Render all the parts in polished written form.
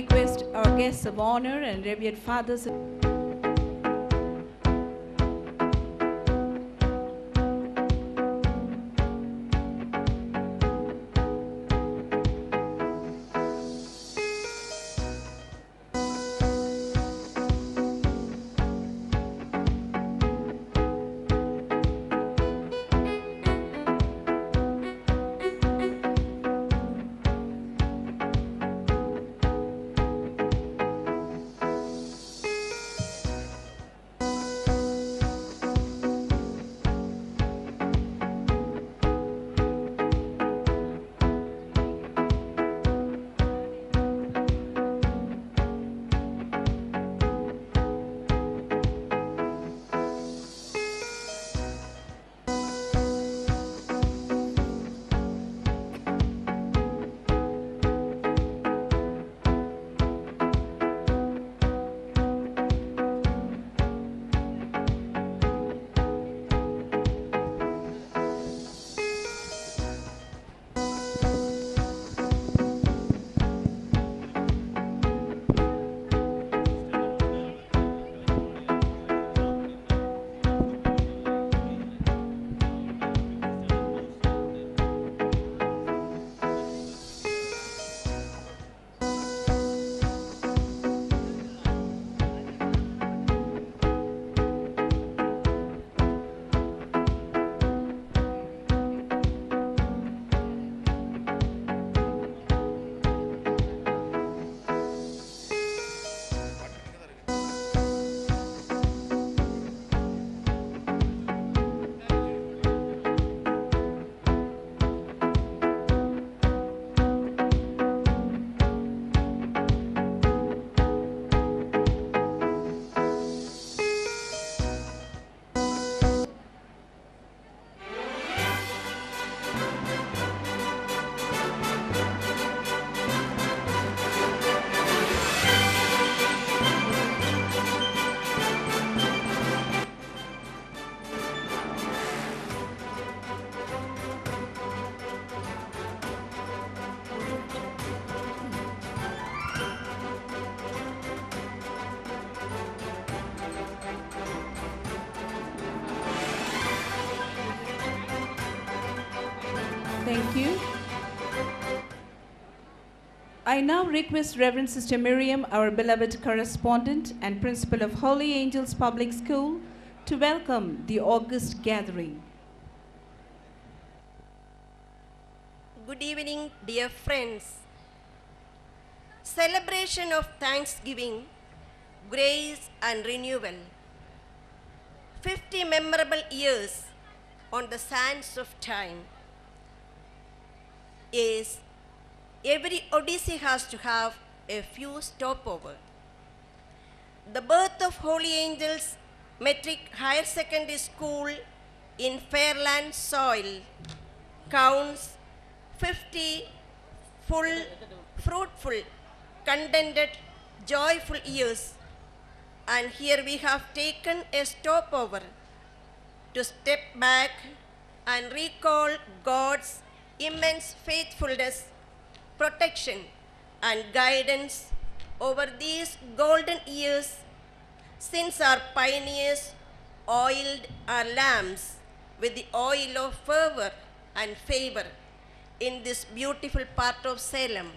request our guests of honor and revered fathers. Thank you. I now request Reverend Sister Miriam, our beloved correspondent and principal of Holy Angels Public School, to welcome the august gathering. Good evening, dear friends. Celebration of Thanksgiving, grace and renewal. 50 memorable years on the sands of time. Yes, every Odyssey has to have a few stopover. The birth of Holy Angels Metric Higher Secondary School in Fairland soil counts 50 full, fruitful, contented, joyful years. And here we have taken a stopover to step back and recall God's immense faithfulness, protection, and guidance over these golden years since our pioneers oiled our lamps with the oil of fervor and favor in this beautiful part of Salem,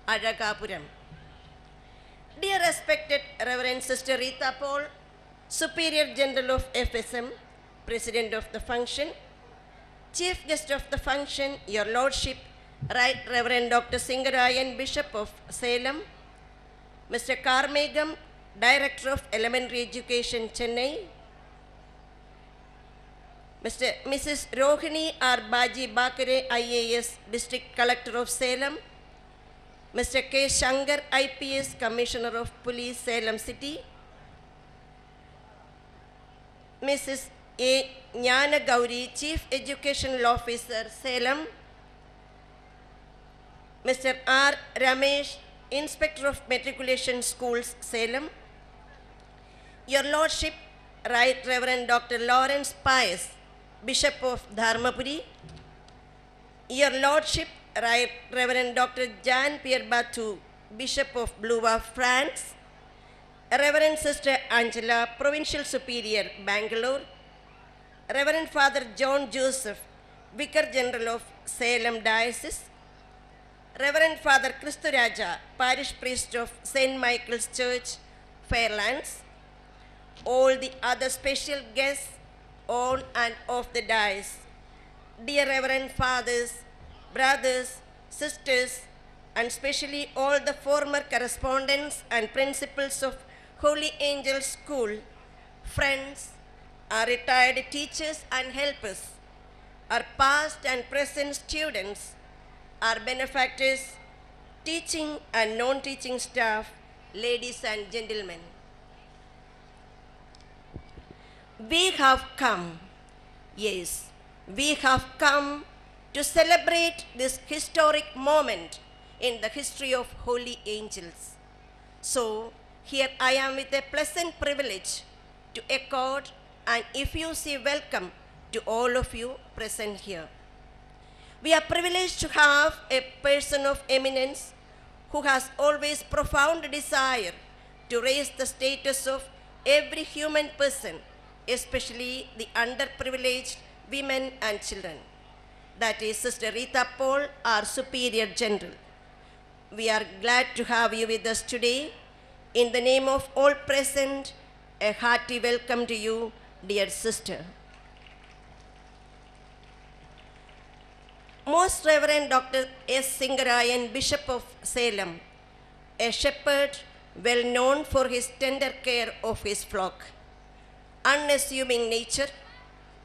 Azhagapuram. Dear respected Reverend Sister Rita Paul, Superior General of FSM, President of the function, Chief Guest of the function, Your Lordship, Right Reverend Dr. Singarayan, Bishop of Salem, Mr. Karmegam, Director of Elementary Education, Chennai, Mrs. Rohini R. Baji Bakare, IAS, District Collector of Salem, Mr. K. Shankar, IPS, Commissioner of Police, Salem City, Mrs. A. Jnana Gauri, Chief Educational Officer, Salem, Mr. R. Ramesh, Inspector of Matriculation Schools, Salem, Your Lordship, Right Reverend Dr. Lawrence Pius, Bishop of Dharmapuri, Your Lordship, Right Reverend Dr. Jan Pierre Batu, Bishop of Blois, France, Reverend Sister Angela, Provincial Superior, Bangalore, Reverend Father John Joseph, Vicar General of Salem Diocese, Reverend Father Christuraja, Parish Priest of St. Michael's Church, Fairlands, all the other special guests on and off the dais, dear Reverend Fathers, brothers, sisters, and especially all the former correspondents and principals of Holy Angel School, friends, our retired teachers and helpers, our past and present students, our benefactors, teaching and non-teaching staff, ladies and gentlemen. We have come, yes, we have come to celebrate this historic moment in the history of Holy Angels. So, here I am with a pleasant privilege to accord an effusive welcome to all of you present here. We are privileged to have a person of eminence who has always profound desire to raise the status of every human person, especially the underprivileged women and children. That is Sister Rita Paul, our Superior General. We are glad to have you with us today. In the name of all present, a hearty welcome to you, dear sister. Most Reverend Dr. S. Singarayan, Bishop of Salem, a shepherd well known for his tender care of his flock, unassuming nature,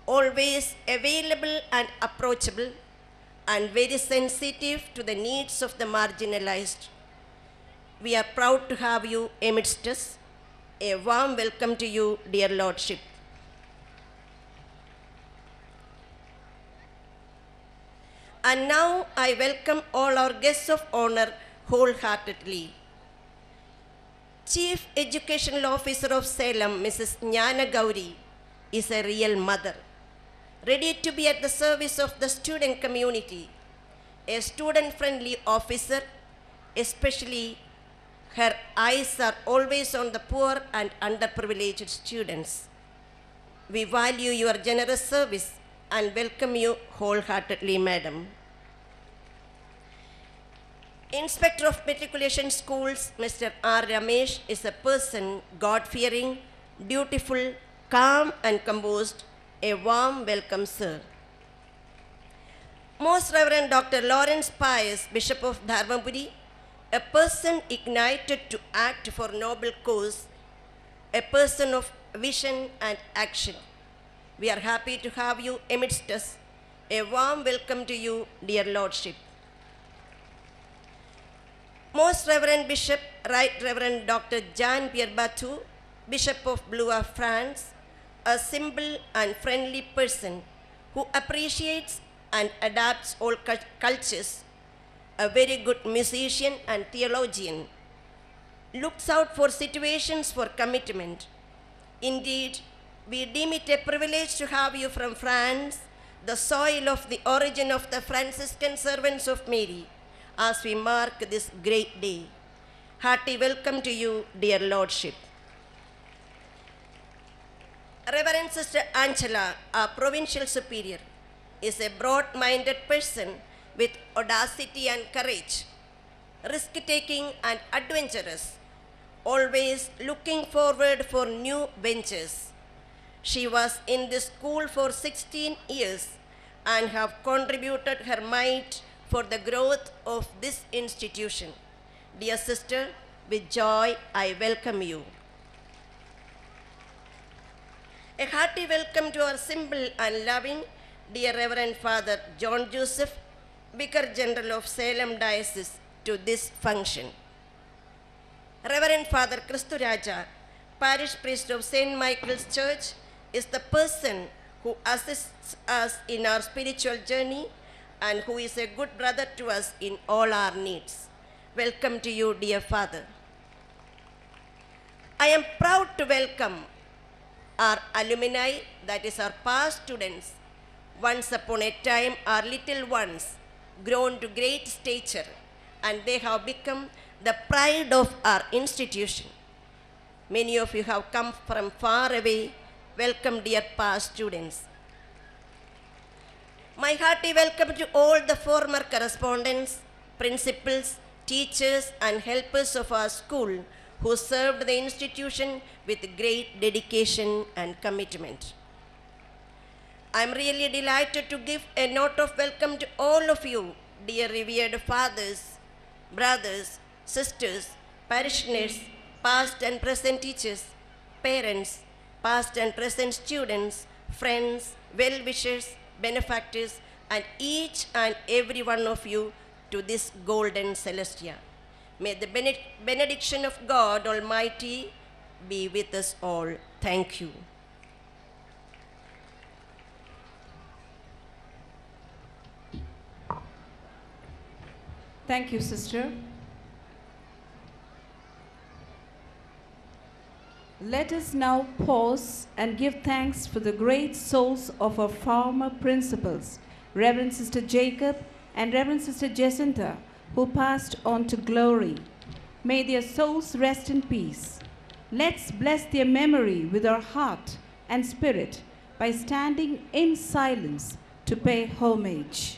always available and approachable, and very sensitive to the needs of the marginalized. We are proud to have you amidst us. A warm welcome to you, dear Lordship. And now I welcome all our guests of honor wholeheartedly. Chief Educational Officer of Salem, Mrs. Jnana Gauri, is a real mother, ready to be at the service of the student community, a student-friendly officer, especially her eyes are always on the poor and underprivileged students. We value your generous service and welcome you wholeheartedly, Madam. Inspector of Matriculation Schools, Mr. R. Ramesh, is a person God-fearing, dutiful, calm and composed. A warm welcome, sir. Most Reverend Dr. Lawrence Pius, Bishop of Dharmapuri, a person ignited to act for noble cause, a person of vision and action. We are happy to have you amidst us. A warm welcome to you, dear Lordship. Most Reverend Bishop, Right Reverend Dr. Jean-Pierre Batu, Bishop of Blois, France, a simple and friendly person who appreciates and adapts all cultures, a very good musician and theologian, looks out for situations for commitment. Indeed, we deem it a privilege to have you from France, the soil of the origin of the Franciscan servants of Mary, as we mark this great day. Hearty welcome to you, dear Lordship. Reverend Sister Angela, our Provincial Superior, is a broad-minded person with audacity and courage, risk-taking and adventurous, always looking forward for new ventures. She was in this school for 16 years and have contributed her might for the growth of this institution. Dear sister, with joy I welcome you. A hearty welcome to our simple and loving dear Reverend Father John Joseph, Vicar General of Salem Diocese, to this function. Reverend Father Christuraja, Parish Priest of St. Michael's Church, is the person who assists us in our spiritual journey and who is a good brother to us in all our needs. Welcome to you, dear Father. I am proud to welcome our alumni, that is our past students. Once upon a time, our little ones grown to great stature, and they have become the pride of our institution. Many of you have come from far away. Welcome, dear past students. My hearty welcome to all the former correspondents, principals, teachers, and helpers of our school who served the institution with great dedication and commitment. I am really delighted to give a note of welcome to all of you, dear revered fathers, brothers, sisters, parishioners, past and present teachers, parents, past and present students, friends, well-wishers, benefactors, and each and every one of you to this golden celestia. May the benediction of God Almighty be with us all. Thank you. Thank you, sister. Let us now pause and give thanks for the great souls of our former principals, Reverend Sister Jacob and Reverend Sister Jacinta, who passed on to glory. May their souls rest in peace. Let's bless their memory with our heart and spirit by standing in silence to pay homage.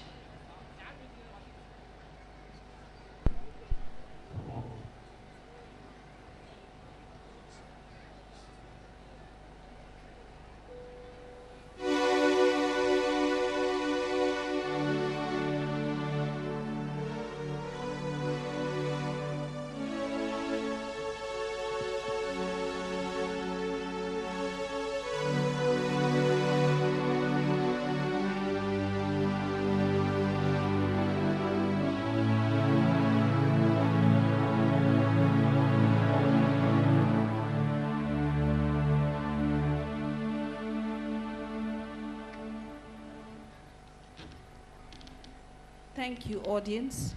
Thank you, audience.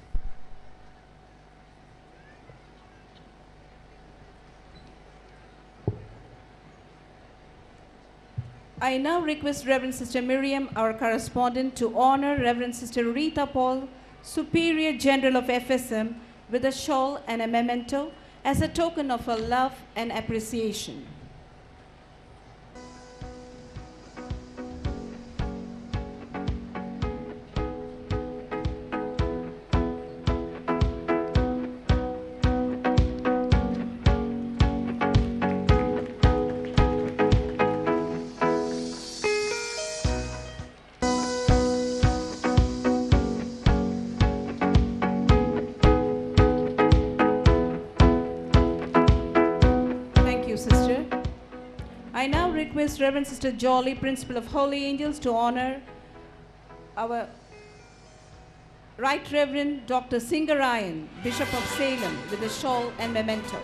I now request Reverend Sister Miriam, our correspondent, to honor Reverend Sister Rita Paul, Superior General of FSM, with a shawl and a memento as a token of her love and appreciation. I now request Reverend Sister Jolly, Principal of Holy Angels, to honor our Right Reverend Dr. Singarayan, Bishop of Salem, with a shawl and memento.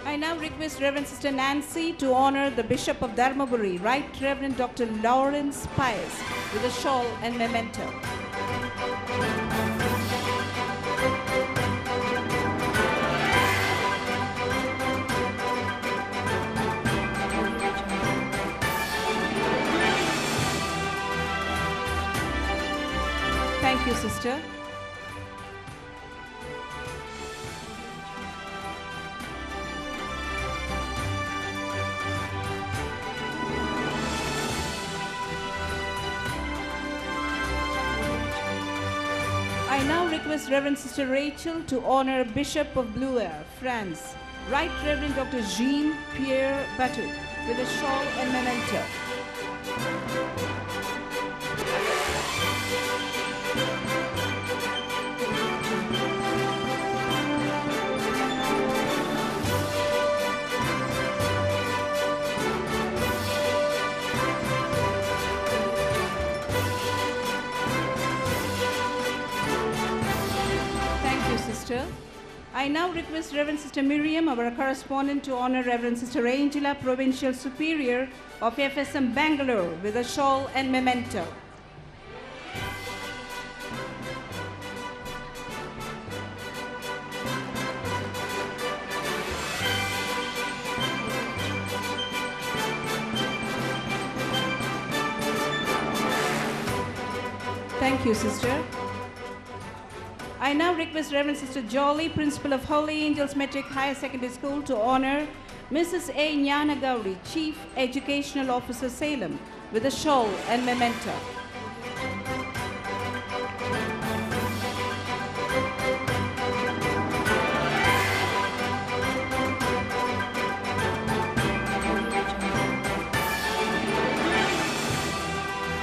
I now request Reverend Sister Nancy to honor the Bishop of Dharmaburi, Right Reverend Dr. Lawrence Pius, with a shawl and memento. Thank you, sister. I now request Reverend Sister Rachel to honor Bishop of Bleuer, France, Right Reverend Dr. Jean-Pierre Batou, with a shawl and memento. I now request Reverend Sister Miriam, our correspondent, to honor Reverend Sister Angela, Provincial Superior of FSM Bangalore, with a shawl and memento. Thank you, sister. I now request Reverend Sister Jolly, Principal of Holy Angels Metric Higher Secondary School, to honor Mrs. A. Jnana Gauri, Chief Educational Officer, Salem, with a shawl and memento.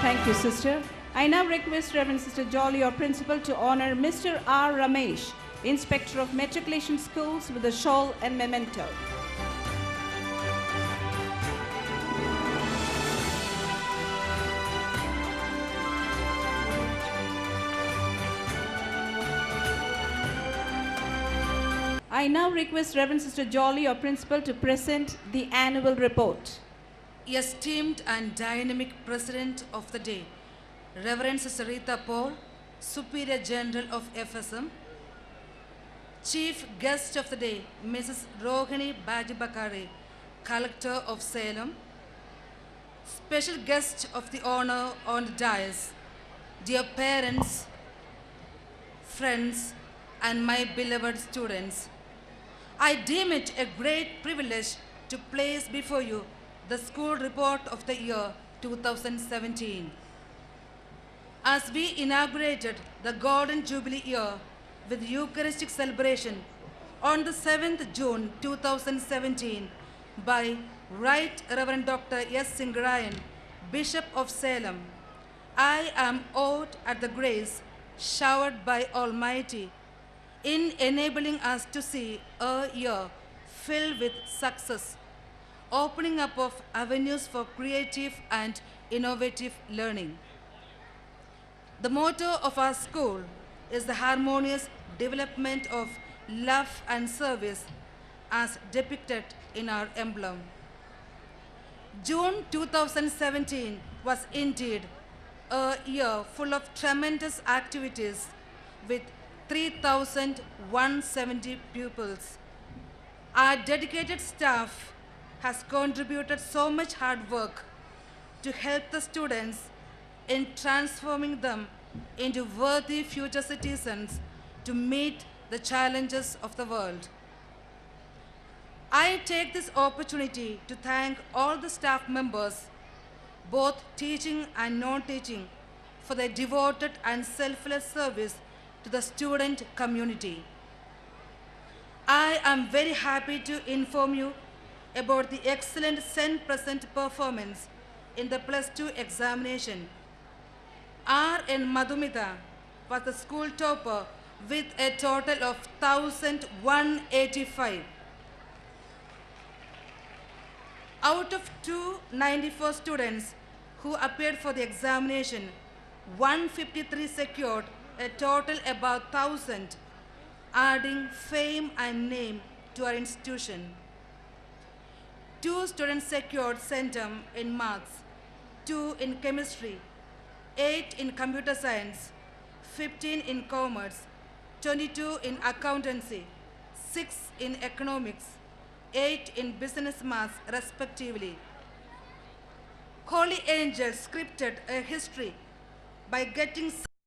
Thank you, sister. I now request Reverend Sister Jolly, your principal, to honor Mr. R. Ramesh, Inspector of Matriculation Schools, with a shawl and memento. I now request Reverend Sister Jolly, your principal, to present the annual report. Esteemed and dynamic President of the Day, Reverend Sister Rita Paul, Superior General of FSM, Chief Guest of the Day, Mrs. Rohini Bajibakare, Collector of Salem, Special Guest of the Honor on the dais, dear parents, friends, and my beloved students, I deem it a great privilege to place before you the school report of the year 2017. As we inaugurated the Golden Jubilee year with Eucharistic celebration on the 7th June 2017 by Right Reverend Dr. S. Singarayan, Bishop of Salem, I am awed at the grace showered by Almighty in enabling us to see a year filled with success, opening up of avenues for creative and innovative learning. The motto of our school is the harmonious development of love and service as depicted in our emblem. June 2017 was indeed a year full of tremendous activities with 3,170 pupils. Our dedicated staff has contributed so much hard work to help the students in transforming them into worthy future citizens to meet the challenges of the world. I take this opportunity to thank all the staff members, both teaching and non-teaching, for their devoted and selfless service to the student community. I am very happy to inform you about the excellent St. Present performance in the +2 examination. R.N. Madhumita was the school topper with a total of 1,185. Out of 294 students who appeared for the examination, 153 secured a total about 1,000, adding fame and name to our institution. 2 students secured centum in maths, 2 in chemistry, 8 in computer science, 15 in commerce, 22 in accountancy, 6 in economics, 8 in business maths, respectively. Holy Angels scripted a history by getting